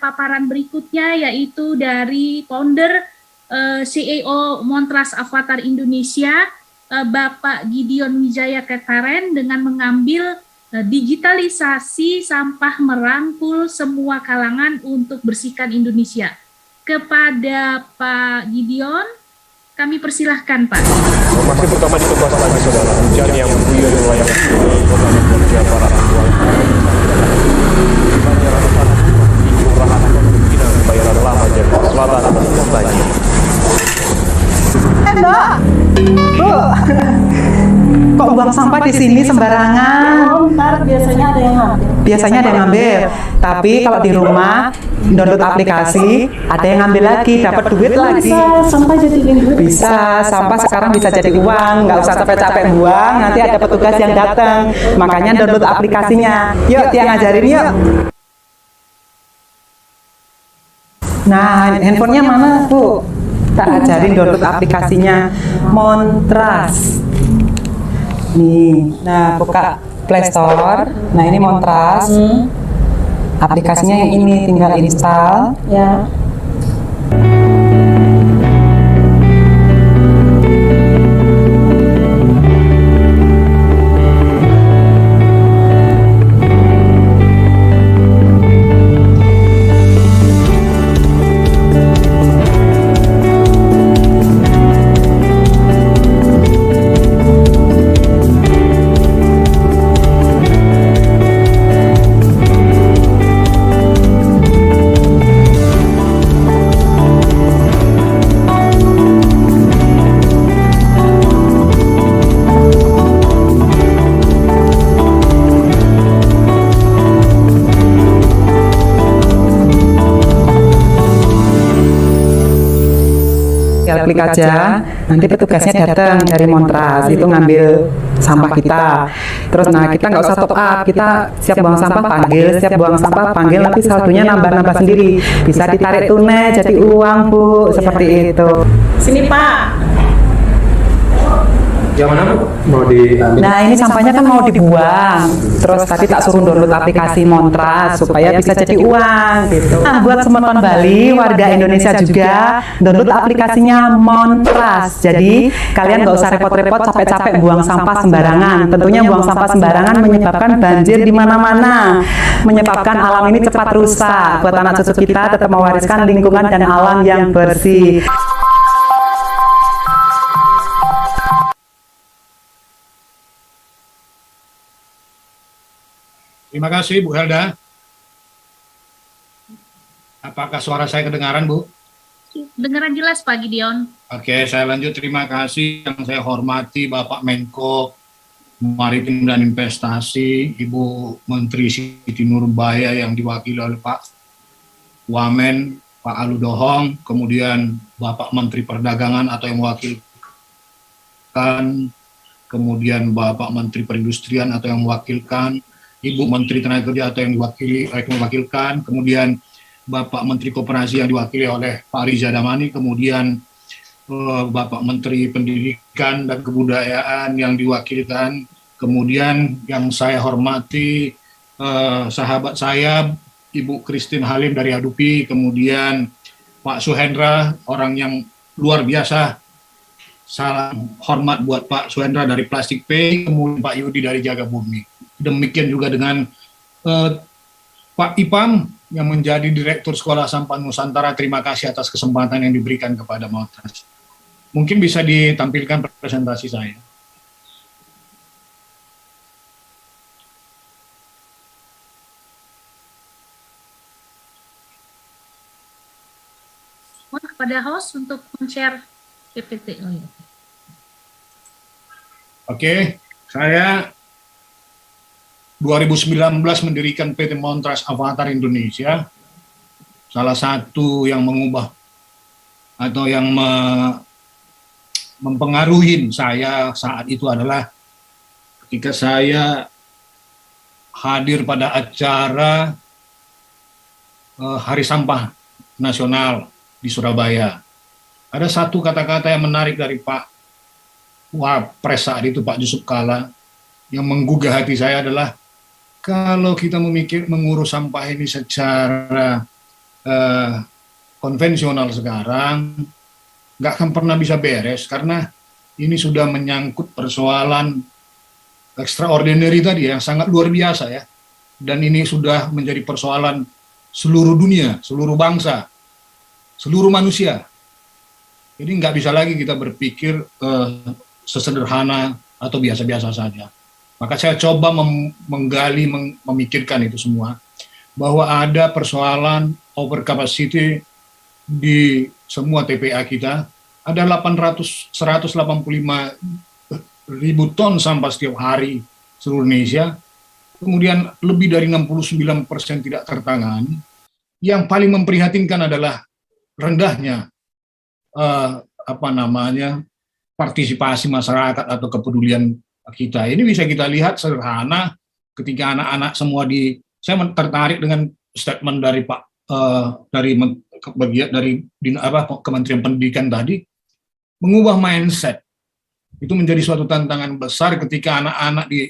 paparan berikutnya, yaitu dari founder CEO Montras Avatar Indonesia, Bapak Gideon Wijaya Ketaren, dengan mengambil digitalisasi sampah merangkul semua kalangan untuk bersihkan Indonesia. Kepada Pak Gideon, kami persilahkan, Pak. Masih pertama ditugas lagi saudara, hujan yang mengguyur wilayah kota bekerja para aktual. Banyak ratusan di kelurahan Pinang, Bayaran Lama, Jakarta Selatan terendam banjir. Mbak, Bu, kok buang sampah di sini sembarangan? Ntar biasanya ada yang ngambil. Biasanya ada yang ngambil, tapi kalau di rumah download aplikasi, ada yang ngambil lagi, dapat duit lagi. Bisa sampah jadiin duit. Bisa, sampah sekarang bisa jadi uang, nggak usah capek-capek buang, nanti ada petugas yang datang. Makanya download aplikasinya. Yuk, Tia ngajarin yuk. Nah, handphonenya mana, Bu? Tak ajarin download aplikasinya Montras. Nih, nah buka Play Store. Nah ini Montras. Aplikasinya yang ini tinggal install. Ya. Klik aja, nanti petugasnya datang dari Montras itu ngambil sampah kita. Terus nah kita nggak usah top up, kita siap buang sampah panggil, siap buang sampah panggil, nanti saldonya nambah-nambah sendiri. Bisa ditarik tunai jadi uang, Bu, seperti itu. Sini Pak. Yang mana mau diambil? Nah ini sampahnya kan mau dibuang, terus tadi tak suruh download aplikasi Montras supaya bisa jadi uang gitu. Nah buat teman-teman Bali, warga Indonesia juga download aplikasinya Montras. Jadi kalian nggak usah repot-repot capek-capek buang sampah sembarangan. Tentunya buang sampah sembarangan menyebabkan banjir di mana-mana, menyebabkan alam ini cepat rusak. Buat anak cucu kita tetap mewariskan lingkungan dan alam yang bersih. Terima kasih Bu Helda. Apakah suara saya kedengaran, Bu? Dengaran jelas, Pak Gideon. Oke, saya lanjut. Terima kasih yang saya hormati Bapak Menko Maritim dan Investasi, Ibu Menteri Siti Nurbaya yang diwakili oleh Pak Wamen, Pak Aludohong, kemudian Bapak Menteri Perdagangan atau yang mewakilkan, kemudian Bapak Menteri Perindustrian atau yang mewakilkan, Ibu Menteri Tenaga Kerja atau yang mewakilkan, kemudian Bapak Menteri Koperasi yang diwakili oleh Pak Riza Damani, kemudian Bapak Menteri Pendidikan dan Kebudayaan yang diwakilkan, kemudian yang saya hormati sahabat saya Ibu Christine Halim dari Adupi, kemudian Pak Suhendra, orang yang luar biasa. Salam hormat buat Pak Suhendra dari Plastik Pay, kemudian Pak Yudi dari Jaga Bumi. Demikian juga dengan Pak Ipam yang menjadi Direktur Sekolah Sampah Nusantara. Terima kasih atas kesempatan yang diberikan kepada Montras. Mungkin bisa ditampilkan presentasi saya. Mohon kepada host untuk men-share PPT. Oh, ya. Oke, saya 2019 mendirikan PT Montras Avatar Indonesia. Salah satu yang mengubah atau yang mempengaruhi saya saat itu adalah ketika saya hadir pada acara Hari Sampah Nasional di Surabaya. Ada satu kata-kata yang menarik dari Pak Wapres saat itu, Pak Yusuf Kalla, yang menggugah hati saya adalah kalau kita mengurus sampah ini secara eh, konvensional sekarang nggak akan pernah bisa beres karena ini sudah menyangkut persoalan extraordinary tadi yang sangat luar biasa ya. Dan ini sudah menjadi persoalan seluruh dunia, seluruh bangsa, seluruh manusia. Jadi nggak bisa lagi kita berpikir sesederhana atau biasa-biasa saja. Maka saya coba menggali, memikirkan itu semua, bahwa ada persoalan overcapacity di semua TPA kita, ada 185 ribu ton sampah setiap hari seluruh Indonesia, kemudian lebih dari 69% tidak tertangani. Yang paling memprihatinkan adalah rendahnya partisipasi masyarakat atau kepedulian kita. Ini bisa kita lihat sederhana ketika anak-anak semua saya tertarik dengan statement dari Kementerian Pendidikan tadi, mengubah mindset. Itu menjadi suatu tantangan besar ketika anak-anak di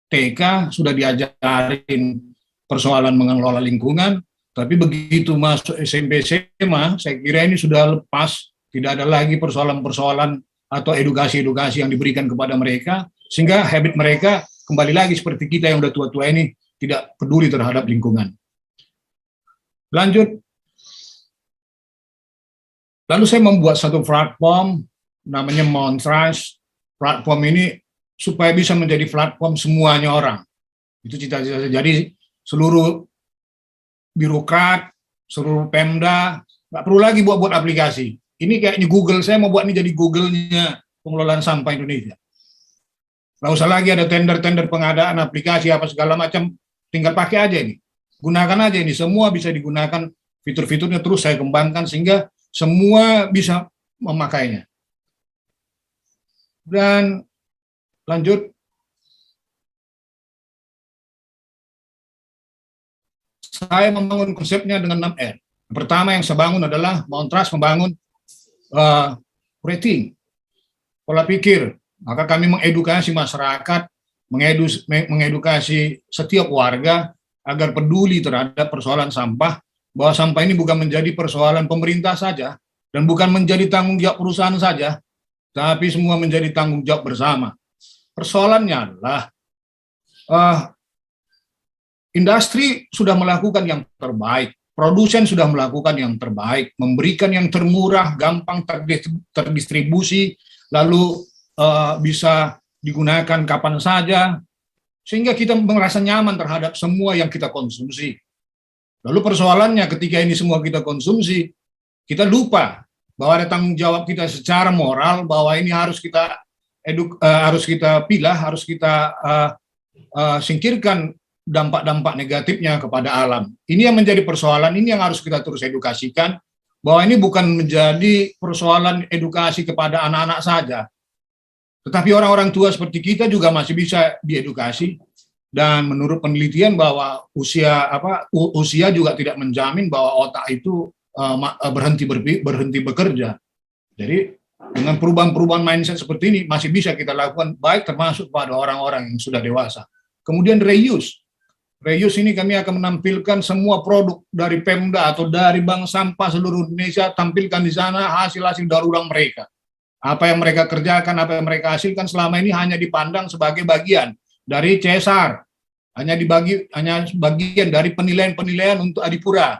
TK sudah diajarin persoalan mengelola lingkungan, tapi begitu masuk SMP SMA, saya kira ini sudah lepas, tidak ada lagi persoalan-persoalan atau edukasi-edukasi yang diberikan kepada mereka, sehingga habit mereka kembali lagi seperti kita yang udah tua-tua ini, tidak peduli terhadap lingkungan. Lanjut. Lalu saya membuat satu platform, namanya Montrust. Platform ini supaya bisa menjadi platform semuanya orang. Itu cita-cita. Jadi seluruh birokrat, seluruh Pemda, nggak perlu lagi buat aplikasi. Ini kayaknya Google, saya mau buat ini jadi Google-nya pengelolaan sampah Indonesia. Nggak usah lagi ada tender-tender pengadaan aplikasi apa segala macam, tinggal pakai aja ini. Gunakan aja ini, semua bisa digunakan, fitur-fiturnya terus saya kembangkan sehingga semua bisa memakainya. Dan lanjut, saya membangun konsepnya dengan 6R. Pertama yang saya bangun adalah Montrust membangun rating, pola pikir. Maka kami mengedukasi masyarakat, mengedukasi setiap warga agar peduli terhadap persoalan sampah, bahwa sampah ini bukan menjadi persoalan pemerintah saja, dan bukan menjadi tanggung jawab perusahaan saja, tapi semua menjadi tanggung jawab bersama. Persoalannya adalah industri sudah melakukan yang terbaik, produsen sudah melakukan yang terbaik, memberikan yang termurah, gampang terdistribusi, lalu bisa digunakan kapan saja, sehingga kita merasa nyaman terhadap semua yang kita konsumsi. Lalu persoalannya ketika ini semua kita konsumsi, kita lupa bahwa ada tanggung jawab kita secara moral, bahwa ini harus kita pilah, harus kita singkirkan dampak-dampak negatifnya kepada alam. Ini yang menjadi persoalan, ini yang harus kita terus edukasikan, bahwa ini bukan menjadi persoalan edukasi kepada anak-anak saja, tetapi orang-orang tua seperti kita juga masih bisa diedukasi. Dan menurut penelitian bahwa usia juga tidak menjamin bahwa otak itu berhenti bekerja. Jadi dengan perubahan-perubahan mindset seperti ini masih bisa kita lakukan, baik termasuk pada orang-orang yang sudah dewasa. Kemudian reuse. Reuse ini kami akan menampilkan semua produk dari Pemda atau dari bank sampah seluruh Indonesia, tampilkan di sana hasil-hasil daur ulang mereka. Apa yang mereka kerjakan, apa yang mereka hasilkan selama ini hanya dipandang sebagai bagian dari CSR, hanya bagian dari penilaian-penilaian untuk Adipura.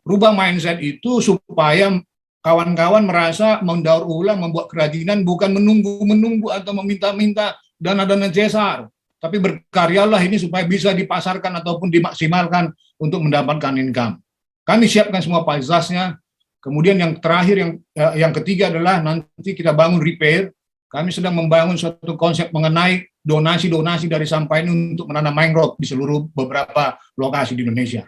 Rubah mindset itu supaya kawan-kawan merasa mendaur ulang, membuat kerajinan bukan menunggu atau meminta-minta dana-dana CSR, tapi berkaryalah ini supaya bisa dipasarkan ataupun dimaksimalkan untuk mendapatkan income. Kami siapkan semua fasilitasnya. Kemudian yang terakhir, yang ketiga adalah nanti kita bangun repair. Kami sedang membangun suatu konsep mengenai donasi-donasi dari sampah ini untuk menanam mangrove di seluruh beberapa lokasi di Indonesia,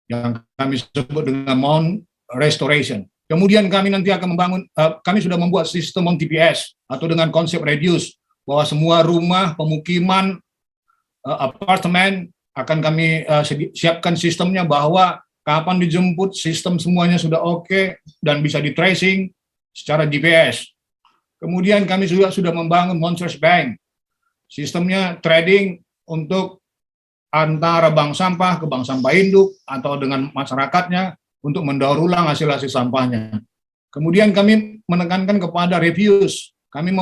yang kami sebut dengan Mount Restoration. Kemudian kami nanti akan membangun, kami sudah membuat sistem MTPS atau dengan konsep reduce, bahwa semua rumah, pemukiman, apartemen akan kami siapkan sistemnya, bahwa kapan dijemput, sistem semuanya sudah oke dan bisa di tracing secara GPS. Kemudian kami juga sudah membangun Montrust Bank, sistemnya trading untuk antara bank sampah ke bank sampah induk atau dengan masyarakatnya untuk mendaur ulang hasil-hasil sampahnya. Kemudian kami menekankan kepada reuse. Kami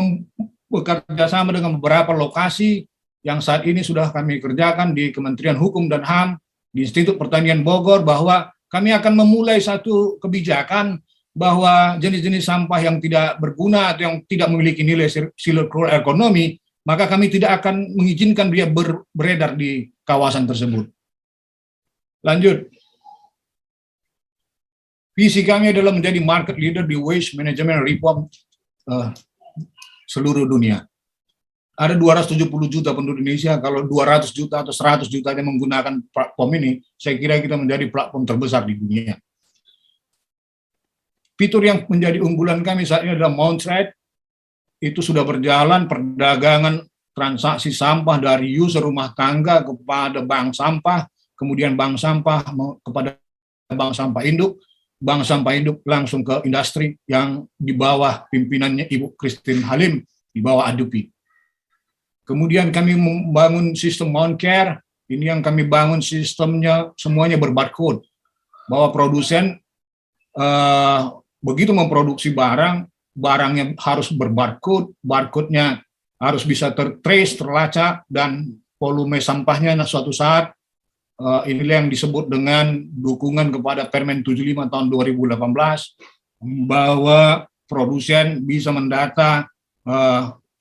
bekerja sama dengan beberapa lokasi yang saat ini sudah kami kerjakan di Kementerian Hukum dan HAM, di Institut Pertanian Bogor, bahwa kami akan memulai satu kebijakan bahwa jenis-jenis sampah yang tidak berguna atau yang tidak memiliki nilai circular economy, maka kami tidak akan mengizinkan dia beredar di kawasan tersebut. Lanjut. Visi kami adalah menjadi market leader di waste management reform seluruh dunia. Ada 270 juta penduduk Indonesia, kalau 200 juta atau 100 juta yang menggunakan platform ini, saya kira kita menjadi platform terbesar di dunia. Fitur yang menjadi unggulan kami saat ini adalah Montrade. Itu sudah berjalan perdagangan transaksi sampah dari user rumah tangga kepada bank sampah, kemudian bank sampah kepada bank sampah induk, bank sampah induk langsung ke industri yang di bawah pimpinannya Ibu Christine Halim, di bawah Adupi. Kemudian kami membangun sistem Moncare, ini yang kami bangun sistemnya semuanya berbarcode, bahwa produsen begitu memproduksi barangnya harus berbarcode, barcode-nya harus bisa tertrace, terlacak, dan volume sampahnya suatu saat, inilah yang disebut dengan dukungan kepada Permen 75 tahun 2018, bahwa produsen bisa mendata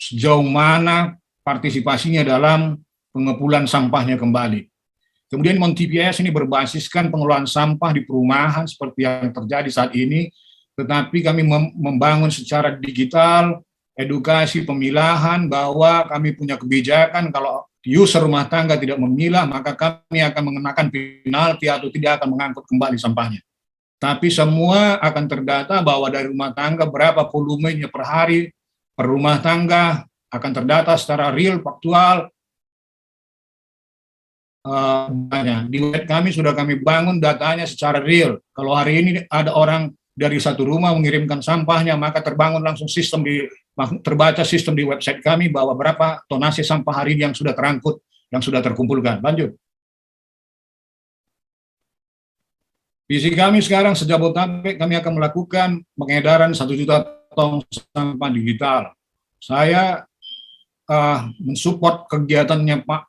sejauh mana partisipasinya dalam pengepulkan sampahnya kembali. Kemudian MonTPS ini berbasiskan pengelolaan sampah di perumahan seperti yang terjadi saat ini, tetapi kami membangun secara digital, edukasi pemilahan, bahwa kami punya kebijakan kalau user rumah tangga tidak memilah, maka kami akan mengenakan penalti atau tidak akan mengangkut kembali sampahnya. Tapi semua akan terdata bahwa dari rumah tangga berapa volumenya per hari, per rumah tangga, akan terdata secara real, faktual. Di web kami sudah kami bangun datanya secara real. Kalau hari ini ada orang dari satu rumah mengirimkan sampahnya, maka terbangun langsung terbaca sistem di website kami bahwa berapa tonase sampah hari ini yang sudah terangkut, yang sudah terkumpulkan. Lanjut. Visi kami sekarang sejabotabek kami akan melakukan pengedaran 1 juta tong sampah digital. Saya mensupport kegiatannya Pak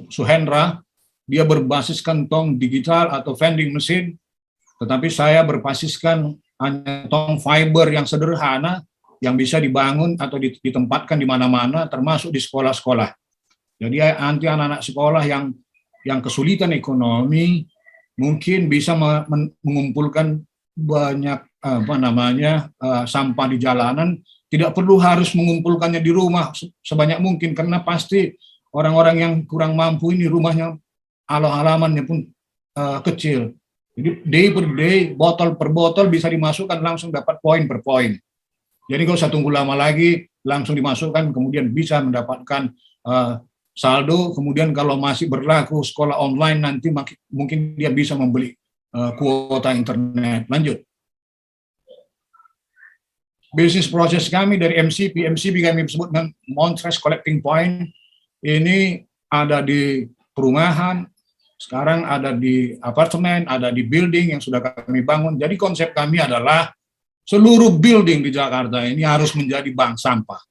Suhendra, dia berbasiskan tong digital atau vending machine, tetapi saya berbasiskan hanya tong fiber yang sederhana yang bisa dibangun atau ditempatkan di mana-mana, termasuk di sekolah-sekolah. Jadi nanti anak-anak sekolah yang kesulitan ekonomi mungkin bisa mengumpulkan banyak sampah di jalanan, tidak perlu harus mengumpulkannya di rumah sebanyak mungkin, karena pasti orang-orang yang kurang mampu ini rumahnya halamannya pun kecil. Jadi day per day, botol per botol bisa dimasukkan langsung dapat poin per poin. Jadi kalau usah tunggu lama lagi, langsung dimasukkan, kemudian bisa mendapatkan saldo. Kemudian kalau masih berlaku sekolah online nanti mungkin dia bisa membeli kuota internet. Lanjut. Bisnis proses kami dari MCP kami sebut dengan Montrade Collecting Point. Ini ada di perumahan, sekarang ada di apartemen, ada di building yang sudah kami bangun. Jadi konsep kami adalah seluruh building di Jakarta ini harus menjadi bank sampah.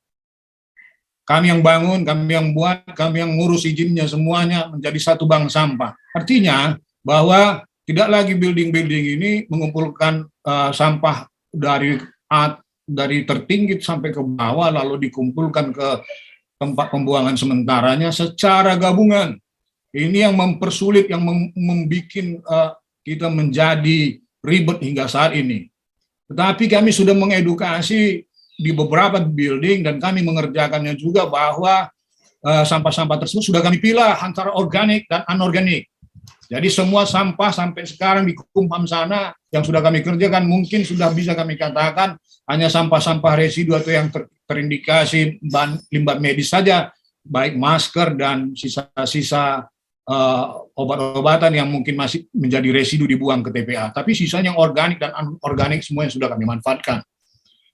Kami yang bangun, kami yang buat, kami yang ngurus izinnya semuanya menjadi satu bank sampah. Artinya bahwa tidak lagi building-building ini mengumpulkan sampah dari tertinggi sampai ke bawah lalu dikumpulkan ke tempat pembuangan sementaranya secara gabungan. Ini yang mempersulit, yang membuat kita menjadi ribet hingga saat ini. Tetapi kami sudah mengedukasi di beberapa building dan kami mengerjakannya juga bahwa sampah-sampah tersebut sudah kami pilah antara organik dan anorganik. Jadi semua sampah sampai sekarang di Kumham sana yang sudah kami kerjakan mungkin sudah bisa kami katakan hanya sampah-sampah residu atau yang terindikasi limbah medis saja, baik masker dan sisa-sisa obat-obatan yang mungkin masih menjadi residu dibuang ke TPA. Tapi sisanya yang organik dan anorganik semuanya sudah kami manfaatkan.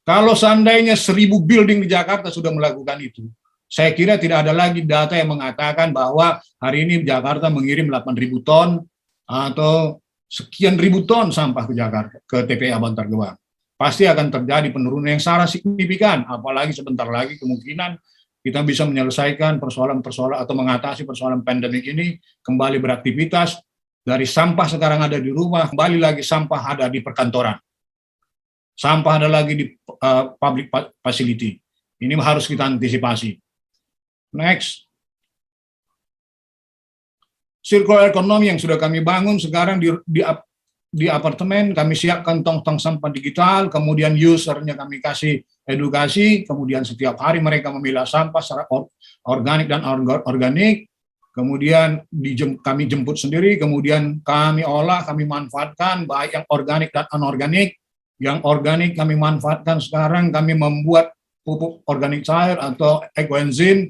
Kalau seandainya 1000 building di Jakarta sudah melakukan itu, Saya kira tidak ada lagi data yang mengatakan bahwa hari ini Jakarta mengirim 8.000 ton atau sekian ribu ton sampah ke Jakarta, ke TPA Bantar Gebang. Pasti akan terjadi penurunan yang sangat signifikan, apalagi sebentar lagi kemungkinan kita bisa menyelesaikan persoalan-persoalan atau mengatasi persoalan pandemik ini, kembali beraktivitas, dari sampah sekarang ada di rumah, kembali lagi sampah ada di perkantoran. Sampah ada lagi di public facility. Ini harus kita antisipasi. Next. Circular economy yang sudah kami bangun sekarang di apartemen, kami siapkan tong-tong sampah digital, kemudian usernya kami kasih edukasi, kemudian setiap hari mereka memilah sampah secara organik dan organik, kemudian kami jemput sendiri, kemudian kami olah, kami manfaatkan, baik yang organik dan anorganik. Yang organik kami manfaatkan sekarang, kami membuat pupuk organik cair atau ekoenzim,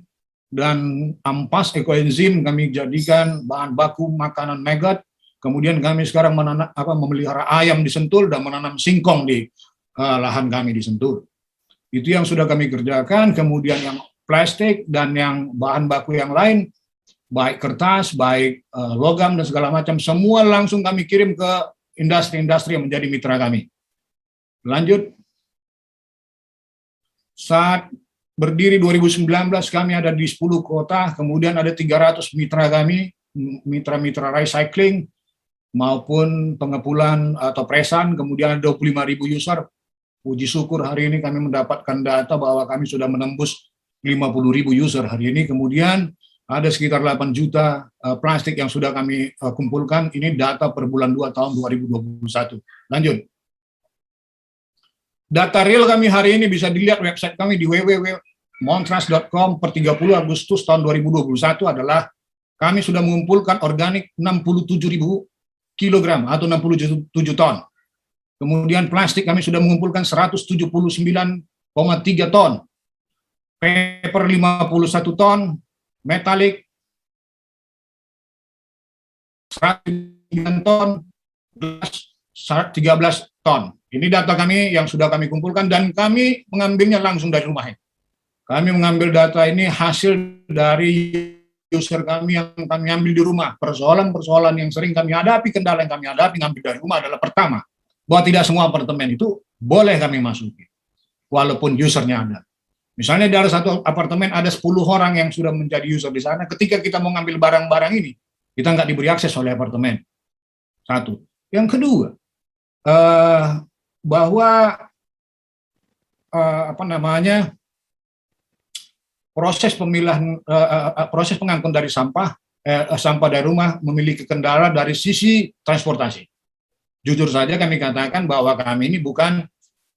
dan ampas ekoenzim kami jadikan bahan baku makanan maggot. Kemudian kami sekarang memelihara ayam di Sentul dan menanam singkong di lahan kami di Sentul. Itu yang sudah kami kerjakan. Kemudian yang plastik dan yang bahan baku yang lain, baik kertas, baik logam dan segala macam, semua langsung kami kirim ke industri-industri yang menjadi mitra kami. Lanjut. Saat berdiri 2019 kami ada di 10 kota, kemudian ada 300 mitra kami, mitra-mitra recycling maupun pengepulان atau presan, kemudian ada 25.000 user. Puji syukur hari ini kami mendapatkan data bahwa kami sudah menembus 50.000 user hari ini, kemudian ada sekitar 8 juta plastik yang sudah kami kumpulkan. Ini data per bulan 2 tahun 2021. Lanjut. Data real kami hari ini bisa dilihat website kami di www.montras.com per 30 Agustus tahun 2021 adalah kami sudah mengumpulkan organik 67.000 kilogram atau 67 ton. Kemudian plastik kami sudah mengumpulkan 179,3 ton. Paper 51 ton, metalik 109 ton, gelas 13 ton. Ini data kami yang sudah kami kumpulkan dan kami mengambilnya langsung dari rumahnya. Kami mengambil data ini hasil dari user kami yang kami ambil di rumah. Persoalan-persoalan yang sering kami hadapi, kendala yang kami hadapi ngambil dari rumah adalah pertama, bahwa tidak semua apartemen itu boleh kami masuki, walaupun usernya ada. Misalnya dari satu apartemen ada 10 orang yang sudah menjadi user di sana, ketika kita mau ngambil barang-barang ini, kita nggak diberi akses oleh apartemen. Satu. Yang kedua, bahwa proses pemilahan proses pengangkut dari sampah dari rumah memiliki kendala dari sisi transportasi. Jujur saja kami katakan bahwa kami ini bukan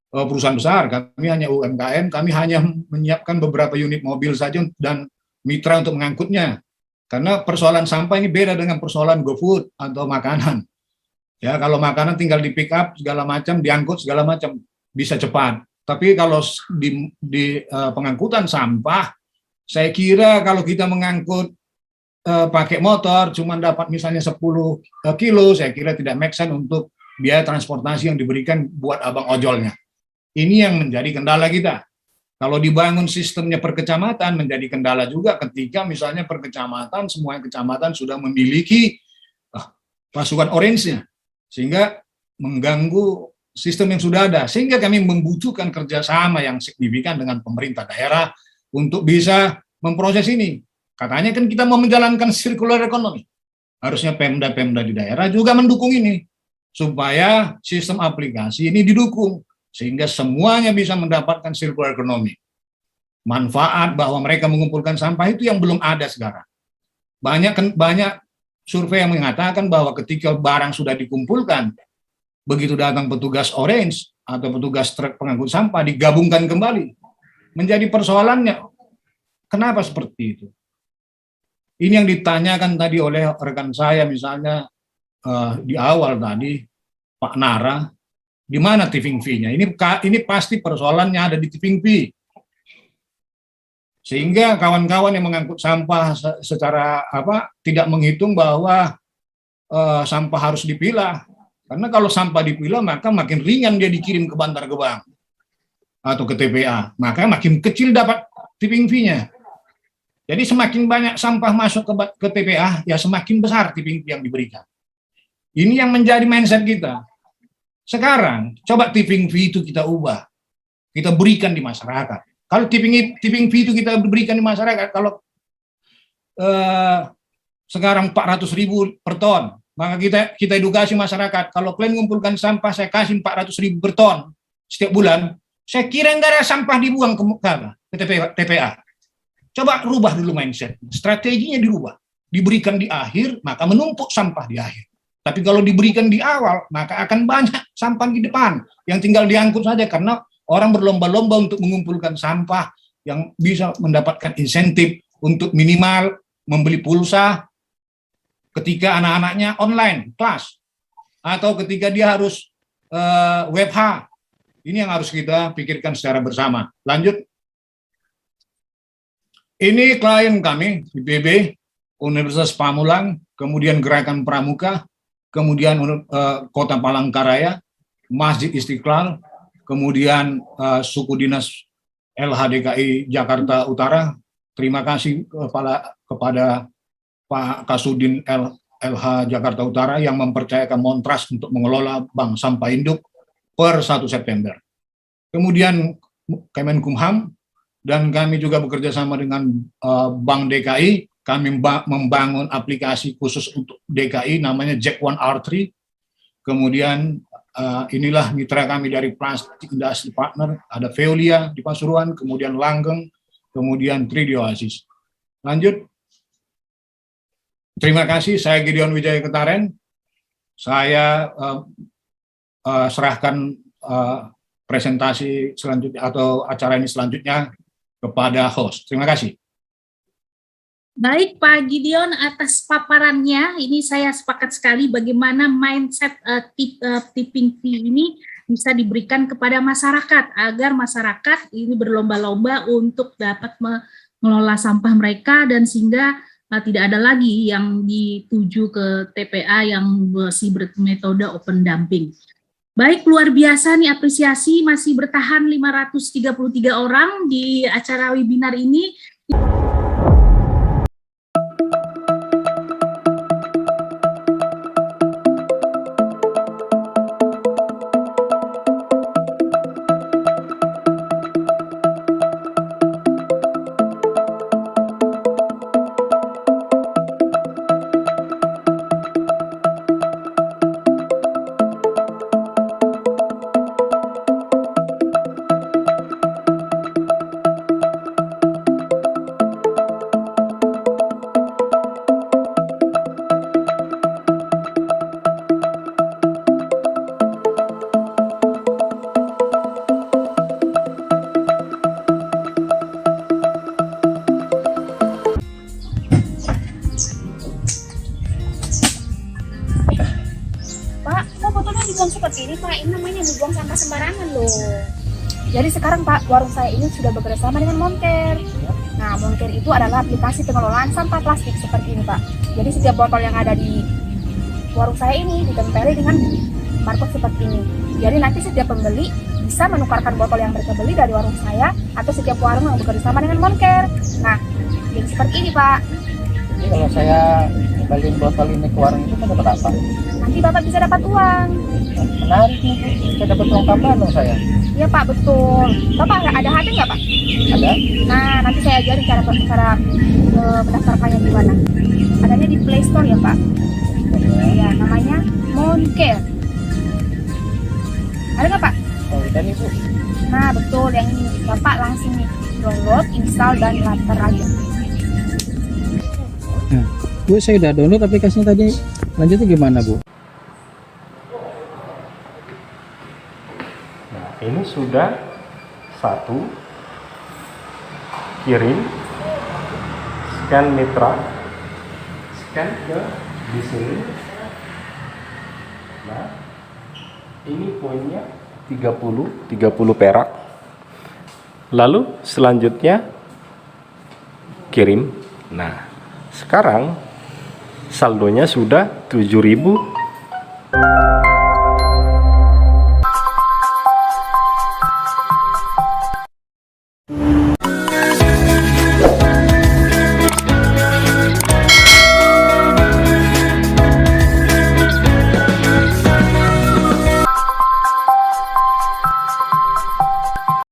perusahaan besar, kami hanya UMKM, kami hanya menyiapkan beberapa unit mobil saja dan mitra untuk mengangkutnya. Karena persoalan sampah ini beda dengan persoalan GoFood atau makanan. Ya, kalau makanan tinggal di pick up segala macam, diangkut segala macam, bisa cepat. Tapi kalau di pengangkutan sampah, saya kira kalau kita mengangkut pakai motor cuma dapat misalnya 10 kilo, saya kira tidak make sense untuk biaya transportasi yang diberikan buat abang ojolnya. Ini yang menjadi kendala kita. Kalau dibangun sistemnya per kecamatan menjadi kendala juga ketika misalnya per kecamatan, semua kecamatan sudah memiliki pasukan orange-nya, sehingga mengganggu sistem yang sudah ada. Sehingga kami membutuhkan kerjasama yang signifikan dengan pemerintah daerah untuk bisa memproses ini. Katanya kan kita mau menjalankan circular economy. Harusnya Pemda-Pemda di daerah juga mendukung ini, supaya sistem aplikasi ini didukung, sehingga semuanya bisa mendapatkan circular economy. Manfaat bahwa mereka mengumpulkan sampah itu yang belum ada sekarang. Banyak survei yang mengatakan bahwa ketika barang sudah dikumpulkan, begitu datang petugas orange atau petugas truk pengangkut sampah, digabungkan kembali. Menjadi persoalannya, kenapa seperti itu? Ini yang ditanyakan tadi oleh rekan saya, misalnya di awal tadi, Pak Nara, di mana tipping fee-nya? Ini pasti persoalannya ada di tipping fee. Sehingga kawan-kawan yang mengangkut sampah secara tidak menghitung bahwa sampah harus dipilah. Karena kalau sampah dipilah, maka makin ringan dia dikirim ke Bantar Gebang atau ke TPA. Maka makin kecil dapat tipping fee-nya. Jadi semakin banyak sampah masuk ke TPA, ya semakin besar tipping fee yang diberikan. Ini yang menjadi mindset kita. Sekarang, coba tipping fee itu kita ubah. Kita berikan di masyarakat. Kalau tipping fee itu kita berikan di masyarakat, kalau sekarang 400.000 per ton, maka kita edukasi masyarakat. Kalau kalian mengumpulkan sampah, saya kasih 400.000 per ton setiap bulan. Saya kira nggak ada sampah dibuang ke TPA. Coba rubah dulu mindset. Strateginya dirubah. Diberikan di akhir, maka menumpuk sampah di akhir. Tapi kalau diberikan di awal, maka akan banyak sampah di depan yang tinggal diangkut saja, karena orang berlomba-lomba untuk mengumpulkan sampah yang bisa mendapatkan insentif untuk minimal membeli pulsa ketika anak-anaknya online kelas, atau ketika dia harus WFH. Ini yang harus kita pikirkan secara bersama. Lanjut. Ini klien kami, IPB, Universitas Pamulang, kemudian Gerakan Pramuka, kemudian Kota Palangkaraya, Masjid Istiqlal, kemudian Suku Dinas LHDKI Jakarta Utara. Terima kasih kepada Pak Kasudin LH Jakarta Utara yang mempercayakan Montras untuk mengelola Bank Sampah Induk per 1 September. Kemudian Kemenkumham, dan kami juga bekerja sama dengan Bank DKI. Kami membangun aplikasi khusus untuk DKI namanya Jack One R3. Kemudian inilah mitra kami dari Plastic Industry Partner, ada Veolia di Pasuruan, kemudian Langgeng, kemudian Tridio Aziz. Lanjut. Terima kasih, saya Gideon Wijaya Ketaren. Saya serahkan presentasi selanjutnya atau acara ini selanjutnya kepada host. Terima kasih. Baik Pak Gideon, atas paparannya ini saya sepakat sekali bagaimana mindset tipping fee ini bisa diberikan kepada masyarakat agar masyarakat ini berlomba-lomba untuk dapat mengelola sampah mereka, dan sehingga tidak ada lagi yang dituju ke TPA yang masih bermetode open dumping. Baik, luar biasa nih, apresiasi masih bertahan 533 orang di acara webinar ini. dibuang seperti ini Pak, ini namanya dibuang sampah sembarangan loh. Jadi sekarang Pak, warung saya ini sudah bekerjasama dengan Monker. Nah, Monker itu adalah aplikasi pengelolaan sampah plastik seperti ini Pak. Jadi setiap botol yang ada di warung saya ini ditempeli dengan barcode seperti ini. Jadi nanti setiap pembeli bisa menukarkan botol yang mereka beli dari warung saya atau setiap warung yang bekerjasama dengan Monker. Nah, jadi seperti ini Pak. Jadi kalau saya beliin botol ini ke warung itu kan dapat apa? Nanti Bapak bisa dapat uang. Menarik nih, saya dapat uang tambahan dong saya. Iya Pak, betul. Bapak ada HP nggak Pak? Ada. Nah, nanti saya ajarin cara mendaftarkannya di mana. Adanya di Play Store ya Pak. Ya, namanya Monker. Ada nggak Pak? Oh, dan Ibu. Nah, betul, yang ini. Bapak langsung nih download, install, dan daftar aja. Nah, Bu, saya udah download aplikasinya tadi. Lanjutnya gimana, Bu? Nah, ini sudah satu, kirim, scan mitra, scan ke di sini. Nah, ini poinnya 30 perak. Lalu selanjutnya kirim. Nah, sekarang saldonya sudah 7.000.